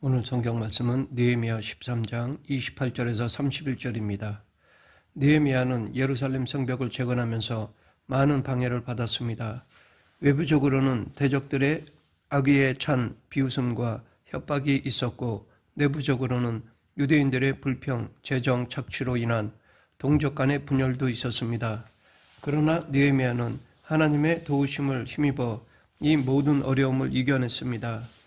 오늘 성경 말씀은 느헤미야 13장 28절에서 31절입니다. 느헤미야는 예루살렘 성벽을 재건하면서 많은 방해를 받았습니다. 외부적으로는 대적들의 악의에 찬 비웃음과 협박이 있었고, 내부적으로는 유대인들의 불평, 재정 착취로 인한 동족 간의 분열도 있었습니다. 그러나 느헤미야는 하나님의 도우심을 힘입어 이 모든 어려움을 이겨냈습니다.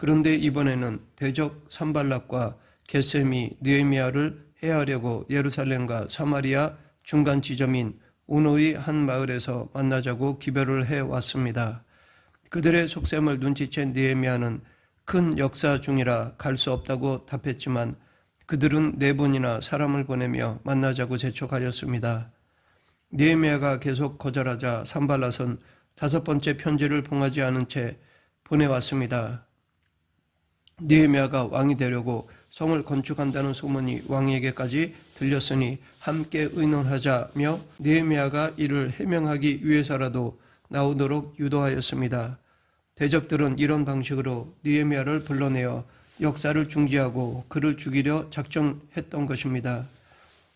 그런데 이번에는 대적 산발락과 게셈이 느헤미야를 해하려고 예루살렘과 사마리아 중간 지점인 오노의 한 마을에서 만나자고 기별을 해왔습니다. 그들의 속셈을 눈치챈 느헤미야는 큰 역사 중이라 갈 수 없다고 답했지만 그들은 4번이나 사람을 보내며 만나자고 재촉하였습니다. 느헤미야가 계속 거절하자 산발랏은 5번째 편지를 봉하지 않은 채 보내왔습니다. 느헤미야가 왕이 되려고 성을 건축한다는 소문이 왕에게까지 들렸으니 함께 의논하자며 느헤미야가 이를 해명하기 위해서라도 나오도록 유도하였습니다. 대적들은 이런 방식으로 느헤미야를 불러내어 역사를 중지하고 그를 죽이려 작정했던 것입니다.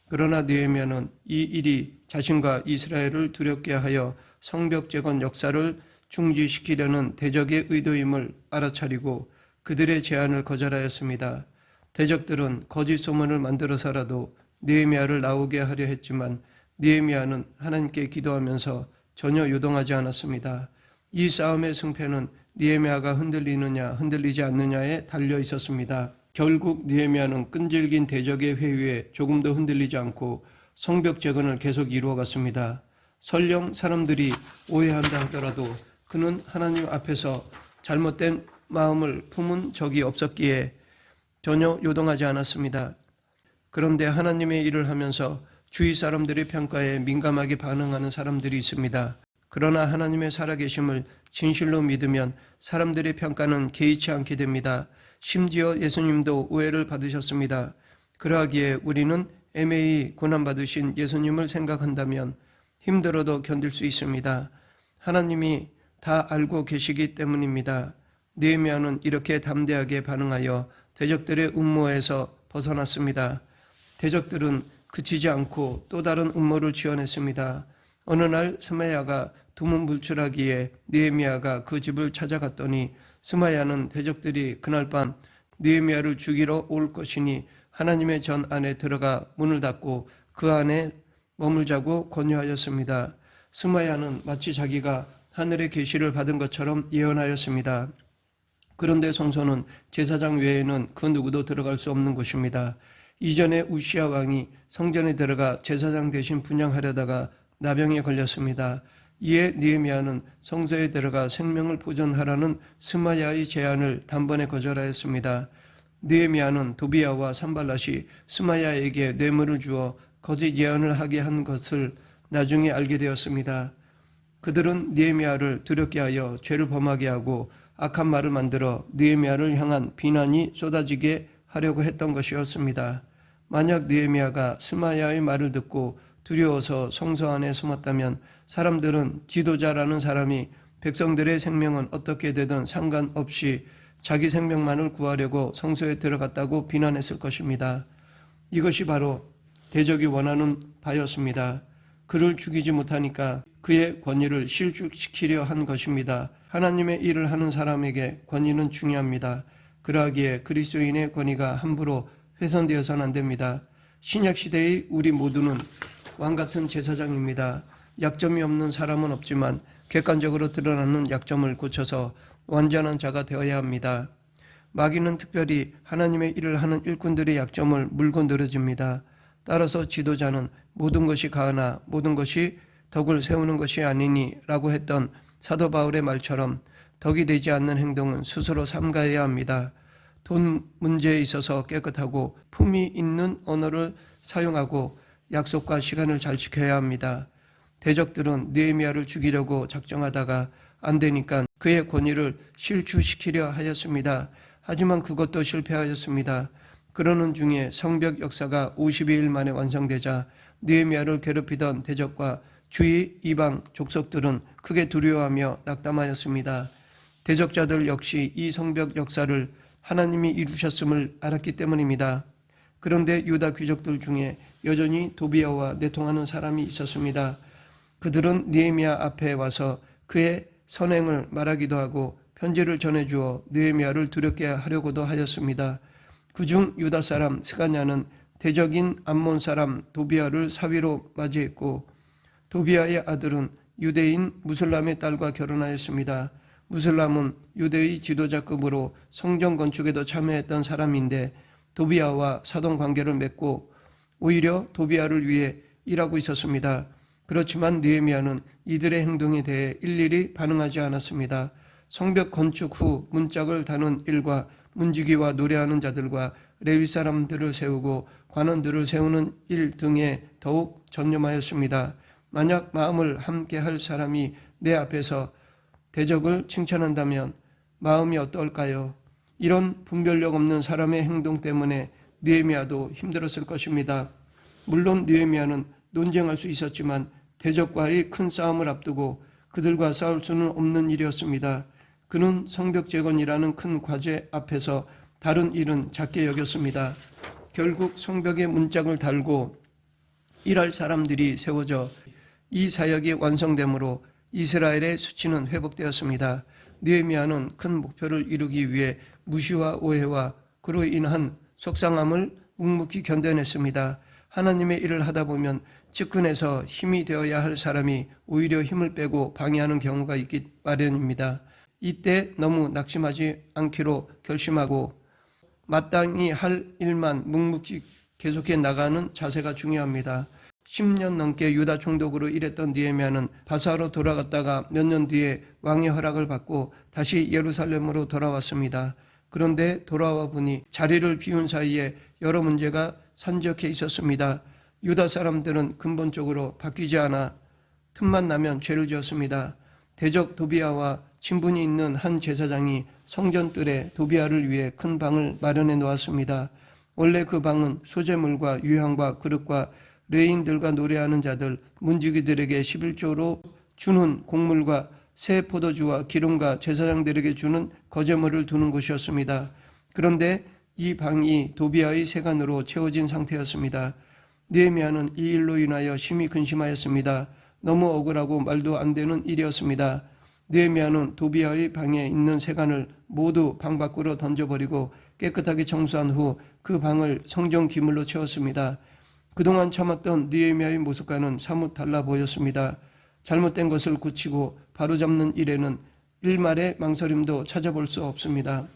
그러나 느헤미야는 이 일이 자신과 이스라엘을 두렵게 하여 성벽 재건 역사를 중지시키려는 대적의 의도임을 알아차리고 그들의 제안을 거절하였습니다. 대적들은 거짓 소문을 만들어서라도 느헤미야를 나오게 하려 했지만 느헤미야는 하나님께 기도하면서 전혀 요동하지 않았습니다. 이 싸움의 승패는 느헤미야가 흔들리느냐 흔들리지 않느냐에 달려 있었습니다. 결국 느헤미야는 끈질긴 대적의 회유에 조금도 흔들리지 않고 성벽 재건을 계속 이루어갔습니다. 설령 사람들이 오해한다 하더라도 그는 하나님 앞에서 잘못된 마음을 품은 적이 없었기에 전혀 요동하지 않았습니다. 그런데 하나님의 일을 하면서 주위 사람들의 평가에 민감하게 반응하는 사람들이 있습니다. 그러나 하나님의 살아계심을 진실로 믿으면 사람들의 평가는 개의치 않게 됩니다. 심지어 예수님도 오해를 받으셨습니다. 그러하기에 우리는 애매히 고난받으신 예수님을 생각한다면 힘들어도 견딜 수 있습니다. 하나님이 다 알고 계시기 때문입니다. 느헤미야는 이렇게 담대하게 반응하여 대적들의 음모에서 벗어났습니다. 대적들은 그치지 않고 또 다른 음모를 지어냈습니다. 어느 날 스마야가 두문불출하기에 느헤미야가 그 집을 찾아갔더니 스마야는 대적들이 그날 밤 느헤미야를 죽이러 올 것이니 하나님의 전 안에 들어가 문을 닫고 그 안에 머물자고 권유하였습니다. 스마야는 마치 자기가 하늘의 계시를 받은 것처럼 예언하였습니다. 그런데 성소는 제사장 외에는 그 누구도 들어갈 수 없는 곳입니다. 이전에 우시야 왕이 성전에 들어가 제사장 대신 분향하려다가 나병에 걸렸습니다. 이에 느헤미야는 성소에 들어가 생명을 보존하라는 스마야의 제안을 단번에 거절하였습니다. 느헤미야는 도비야와 산발랏이 스마야에게 뇌물을 주어 거짓 예언을 하게 한 것을 나중에 알게 되었습니다. 그들은 느헤미야를 두렵게 하여 죄를 범하게 하고 악한 말을 만들어 느헤미야를 향한 비난이 쏟아지게 하려고 했던 것이었습니다. 만약 느헤미야가 스마야의 말을 듣고 두려워서 성소 안에 숨었다면 사람들은 지도자라는 사람이 백성들의 생명은 어떻게 되든 상관없이 자기 생명만을 구하려고 성소에 들어갔다고 비난했을 것입니다. 이것이 바로 대적이 원하는 바였습니다. 그를 죽이지 못하니까 그의 권위를 실축시키려 한 것입니다. 하나님의 일을 하는 사람에게 권위는 중요합니다. 그러하기에 그리스도인의 권위가 함부로 훼손되어서는 안 됩니다. 신약시대의 우리 모두는 왕같은 제사장입니다. 약점이 없는 사람은 없지만 객관적으로 드러나는 약점을 고쳐서 완전한 자가 되어야 합니다. 마귀는 특별히 하나님의 일을 하는 일꾼들의 약점을 물고 늘어집니다. 따라서 지도자는 모든 것이 가하나 모든 것이 덕을 세우는 것이 아니니 라고 했던 사도 바울의 말처럼 덕이 되지 않는 행동은 스스로 삼가해야 합니다. 돈 문제에 있어서 깨끗하고 품위 있는 언어를 사용하고 약속과 시간을 잘 지켜야 합니다. 대적들은 느헤미야를 죽이려고 작정하다가 안 되니까 그의 권위를 실추시키려 하였습니다. 하지만 그것도 실패하였습니다. 그러는 중에 성벽 역사가 52일 만에 완성되자 느헤미야를 괴롭히던 대적과 주위 이방 족속들은 크게 두려워하며 낙담하였습니다. 대적자들 역시 이 성벽 역사를 하나님이 이루셨음을 알았기 때문입니다. 그런데 유다 귀족들 중에 여전히 도비아와 내통하는 사람이 있었습니다. 그들은 느헤미야 앞에 와서 그의 선행을 말하기도 하고 편지를 전해주어 느헤미야를 두렵게 하려고도 하였습니다. 그중 유다 사람 스가냐는 대적인 암몬 사람 도비아를 사위로 맞이했고, 도비아의 아들은 유대인 무슬람의 딸과 결혼하였습니다. 무슬람은 유대의 지도자급으로 성전 건축에도 참여했던 사람인데 도비아와 사돈 관계를 맺고 오히려 도비아를 위해 일하고 있었습니다. 그렇지만 느헤미야는 이들의 행동에 대해 일일이 반응하지 않았습니다. 성벽 건축 후 문짝을 다는 일과 문지기와 노래하는 자들과 레위 사람들을 세우고 관원들을 세우는 일 등에 더욱 전념하였습니다. 만약 마음을 함께 할 사람이 내 앞에서 대적을 칭찬한다면 마음이 어떨까요? 이런 분별력 없는 사람의 행동 때문에 느헤미야도 힘들었을 것입니다. 물론 느헤미야는 논쟁할 수 있었지만 대적과의 큰 싸움을 앞두고 그들과 싸울 수는 없는 일이었습니다. 그는 성벽 재건이라는 큰 과제 앞에서 다른 일은 작게 여겼습니다. 결국 성벽에 문짝을 달고 일할 사람들이 세워져 이 사역이 완성되므로 이스라엘의 수치는 회복되었습니다. 느헤미야는 큰 목표를 이루기 위해 무시와 오해와 그로 인한 속상함을 묵묵히 견뎌냈습니다. 하나님의 일을 하다 보면 측근에서 힘이 되어야 할 사람이 오히려 힘을 빼고 방해하는 경우가 있기 마련입니다. 이때 너무 낙심하지 않기로 결심하고 마땅히 할 일만 묵묵히 계속해 나가는 자세가 중요합니다. 10년 넘게 유다 총독으로 일했던 느헤미야는 바사로 돌아갔다가 몇 년 뒤에 왕의 허락을 받고 다시 예루살렘으로 돌아왔습니다. 그런데 돌아와 보니 자리를 비운 사이에 여러 문제가 산적해 있었습니다. 유다 사람들은 근본적으로 바뀌지 않아 틈만 나면 죄를 지었습니다. 대적 도비아와 친분이 있는 한 제사장이 성전뜰에 도비아를 위해 큰 방을 마련해 놓았습니다. 원래 그 방은 소재물과 유향과 그릇과 레인들과 노래하는 자들, 문지기들에게 11조로 주는 곡물과 새 포도주와 기름과 제사장들에게 주는 거제물을 두는 곳이었습니다. 그런데 이 방이 도비아의 세간으로 채워진 상태였습니다. 느헤미야는 이 일로 인하여 심히 근심하였습니다. 너무 억울하고 말도 안 되는 일이었습니다. 느헤미야는 도비아의 방에 있는 세간을 모두 방 밖으로 던져버리고 깨끗하게 청소한 후 그 방을 성전 기물로 채웠습니다. 그동안 참았던 느헤미야의 모습과는 사뭇 달라 보였습니다. 잘못된 것을 고치고 바로잡는 일에는 일말의 망설임도 찾아볼 수 없습니다.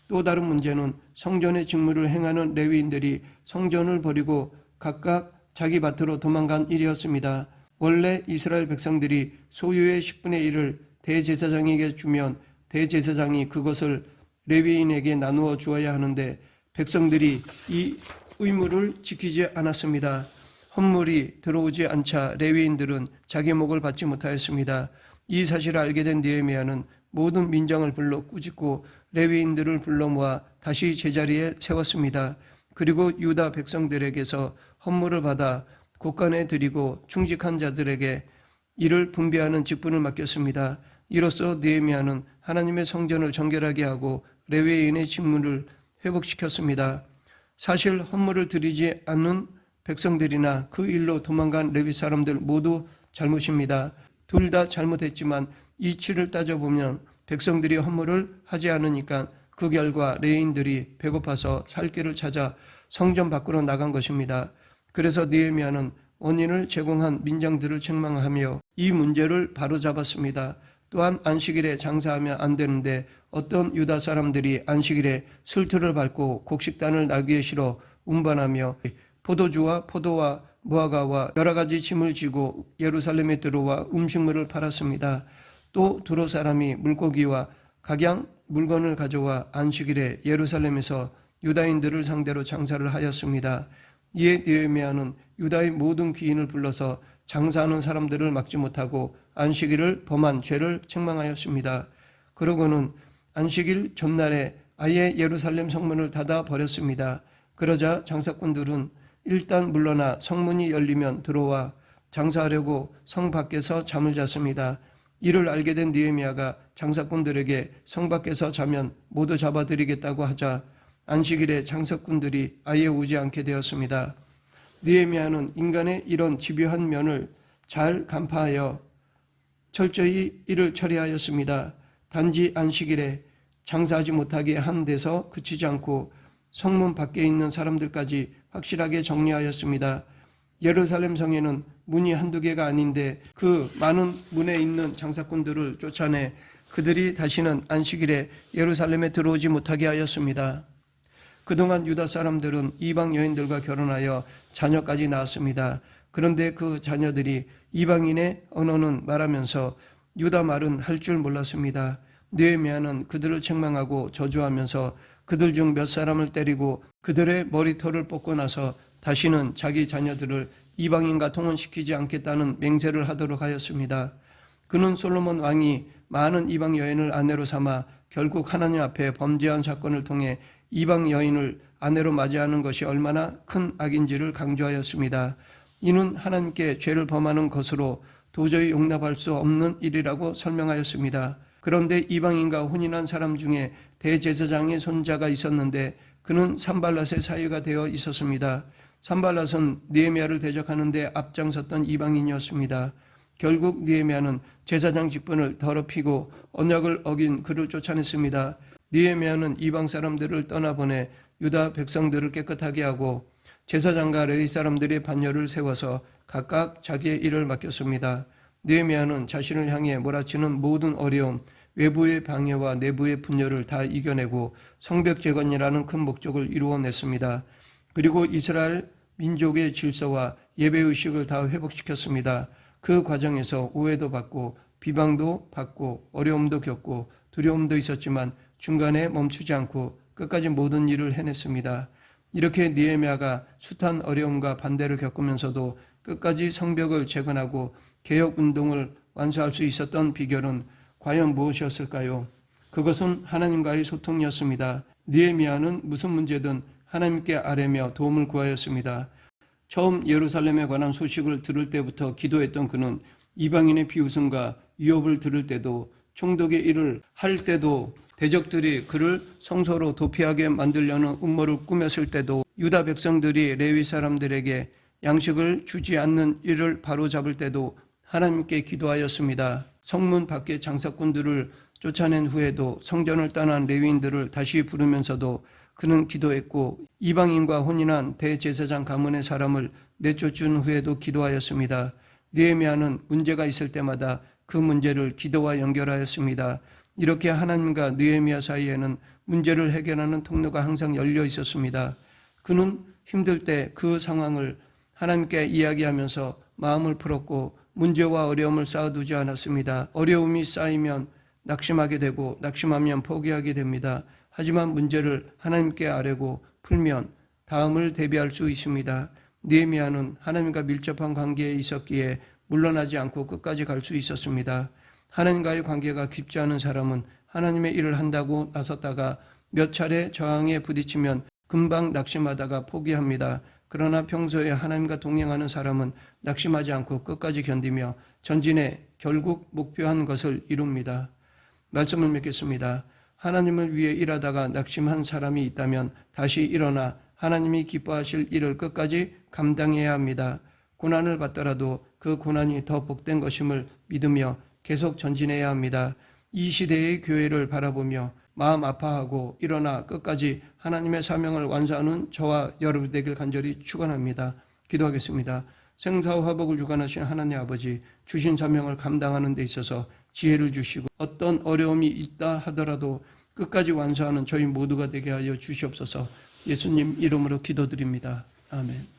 또 다른 문제는 성전의 직무를 행하는 레위인들이 성전을 버리고 각각 자기 밭으로 도망간 일이었습니다. 원래 이스라엘 백성들이 소유의 10분의 1을 대제사장에게 주면 대제사장이 그것을 레위인에게 나누어 주어야 하는데 백성들이 이 의무를 지키지 않았습니다. 헌물이 들어오지 않자 레위인들은 자기 몫을 받지 못하였습니다. 이 사실을 알게 된 느헤미야는 모든 민장을 불러 꾸짖고 레위인들을 불러 모아 다시 제자리에 세웠습니다. 그리고 유다 백성들에게서 헌물을 받아 곳간에 드리고 충직한 자들에게 이를 분배하는 직분을 맡겼습니다. 이로써 느헤미야는 하나님의 성전을 정결하게 하고 레위인의 직무를 회복시켰습니다. 사실 헌물을 드리지 않는 백성들이나 그 일로 도망간 레위 사람들 모두 잘못입니다. 둘 다 잘못했지만 이치를 따져보면 백성들이 헌물을 하지 않으니까 그 결과 레위인들이 배고파서 살 길을 찾아 성전 밖으로 나간 것입니다. 그래서 느헤미야는 원인을 제공한 민장들을 책망하며 이 문제를 바로잡았습니다. 또한 안식일에 장사하면 안 되는데 어떤 유다 사람들이 안식일에 술틀을 밟고 곡식단을 나귀에 실어 운반하며 포도주와 포도와 무화과와 여러 가지 짐을 지고 예루살렘에 들어와 음식물을 팔았습니다. 또 두로 사람이 물고기와 각양 물건을 가져와 안식일에 예루살렘에서 유다인들을 상대로 장사를 하였습니다. 이에 느헤미야는 유다의 모든 귀인을 불러서 장사하는 사람들을 막지 못하고 안식일을 범한 죄를 책망하였습니다. 그러고는 안식일 전날에 아예 예루살렘 성문을 닫아 버렸습니다. 그러자 장사꾼들은 일단 물러나 성문이 열리면 들어와 장사하려고 성 밖에서 잠을 잤습니다. 이를 알게 된 느헤미야가 장사꾼들에게 성 밖에서 자면 모두 잡아들이겠다고 하자 안식일에 장사꾼들이 아예 오지 않게 되었습니다. 느헤미야는 인간의 이런 집요한 면을 잘 간파하여 철저히 이를 처리하였습니다. 단지 안식일에 장사하지 못하게 한 데서 그치지 않고 성문 밖에 있는 사람들까지 확실하게 정리하였습니다. 예루살렘 성에는 문이 한두 개가 아닌데 그 많은 문에 있는 장사꾼들을 쫓아내 그들이 다시는 안식일에 예루살렘에 들어오지 못하게 하였습니다. 그동안 유다 사람들은 이방 여인들과 결혼하여 자녀까지 낳았습니다. 그런데 그 자녀들이 이방인의 언어는 말하면서 유다 말은 할 줄 몰랐습니다. 느헤미야는 그들을 책망하고 저주하면서 그들 중 몇 사람을 때리고 그들의 머리털을 뽑고 나서 다시는 자기 자녀들을 이방인과 통혼시키지 않겠다는 맹세를 하도록 하였습니다. 그는 솔로몬 왕이 많은 이방 여인을 아내로 삼아 결국 하나님 앞에 범죄한 사건을 통해 이방 여인을 아내로 맞이하는 것이 얼마나 큰 악인지를 강조하였습니다. 이는 하나님께 죄를 범하는 것으로 도저히 용납할 수 없는 일이라고 설명하였습니다. 그런데 이방인과 혼인한 사람 중에 대제사장의 손자가 있었는데 그는 산발랏의 사위가 되어 있었습니다. 산발랏은 느헤미야를 대적하는 데 앞장섰던 이방인이었습니다. 결국 느헤미야는 제사장 직분을 더럽히고 언약을 어긴 그를 쫓아냈습니다. 느헤미야는 이방 사람들을 떠나보내 유다 백성들을 깨끗하게 하고 제사장과 레위 사람들의 반열을 세워서 각각 자기의 일을 맡겼습니다. 느헤미야는 자신을 향해 몰아치는 모든 어려움, 외부의 방해와 내부의 분열을 다 이겨내고 성벽 재건이라는 큰 목적을 이루어냈습니다. 그리고 이스라엘 민족의 질서와 예배의식을 다 회복시켰습니다. 그 과정에서 오해도 받고 비방도 받고 어려움도 겪고 두려움도 있었지만 중간에 멈추지 않고 끝까지 모든 일을 해냈습니다. 이렇게 느헤미야가 숱한 어려움과 반대를 겪으면서도 끝까지 성벽을 재건하고 개혁운동을 완수할 수 있었던 비결은 과연 무엇이었을까요? 그것은 하나님과의 소통이었습니다. 느헤미야는 무슨 문제든 하나님께 아뢰며 도움을 구하였습니다. 처음 예루살렘에 관한 소식을 들을 때부터 기도했던 그는 이방인의 비웃음과 위협을 들을 때도 총독의 일을 할 때도 대적들이 그를 성소로 도피하게 만들려는 음모를 꾸몄을 때도 유다 백성들이 레위 사람들에게 양식을 주지 않는 일을 바로잡을 때도 하나님께 기도하였습니다. 성문 밖의 장사꾼들을 쫓아낸 후에도 성전을 떠난 레위인들을 다시 부르면서도 그는 기도했고 이방인과 혼인한 대제사장 가문의 사람을 내쫓은 후에도 기도하였습니다. 느헤미야는 문제가 있을 때마다 그 문제를 기도와 연결하였습니다. 이렇게 하나님과 느헤미야 사이에는 문제를 해결하는 통로가 항상 열려 있었습니다. 그는 힘들 때 그 상황을 하나님께 이야기하면서 마음을 풀었고 문제와 어려움을 쌓아두지 않았습니다. 어려움이 쌓이면 낙심하게 되고 낙심하면 포기하게 됩니다. 하지만 문제를 하나님께 아뢰고 풀면 다음을 대비할 수 있습니다. 느헤미야는 하나님과 밀접한 관계에 있었기에 물러나지 않고 끝까지 갈 수 있었습니다. 하나님과의 관계가 깊지 않은 사람은 하나님의 일을 한다고 나섰다가 몇 차례 저항에 부딪히면 금방 낙심하다가 포기합니다. 그러나 평소에 하나님과 동행하는 사람은 낙심하지 않고 끝까지 견디며 전진해 결국 목표한 것을 이룹니다. 말씀을 맺겠습니다. 하나님을 위해 일하다가 낙심한 사람이 있다면 다시 일어나 하나님이 기뻐하실 일을 끝까지 감당해야 합니다. 고난을 받더라도 그 고난이 더 복된 것임을 믿으며 계속 전진해야 합니다. 이 시대의 교회를 바라보며 마음 아파하고 일어나 끝까지 하나님의 사명을 완수하는 저와 여러분 되길 간절히 축원합니다. 기도하겠습니다. 생사와 화복을 주관하신 하나님 아버지, 주신 사명을 감당하는 데 있어서 지혜를 주시고 어떤 어려움이 있다 하더라도 끝까지 완수하는 저희 모두가 되게 하여 주시옵소서. 예수님 이름으로 기도드립니다. 아멘.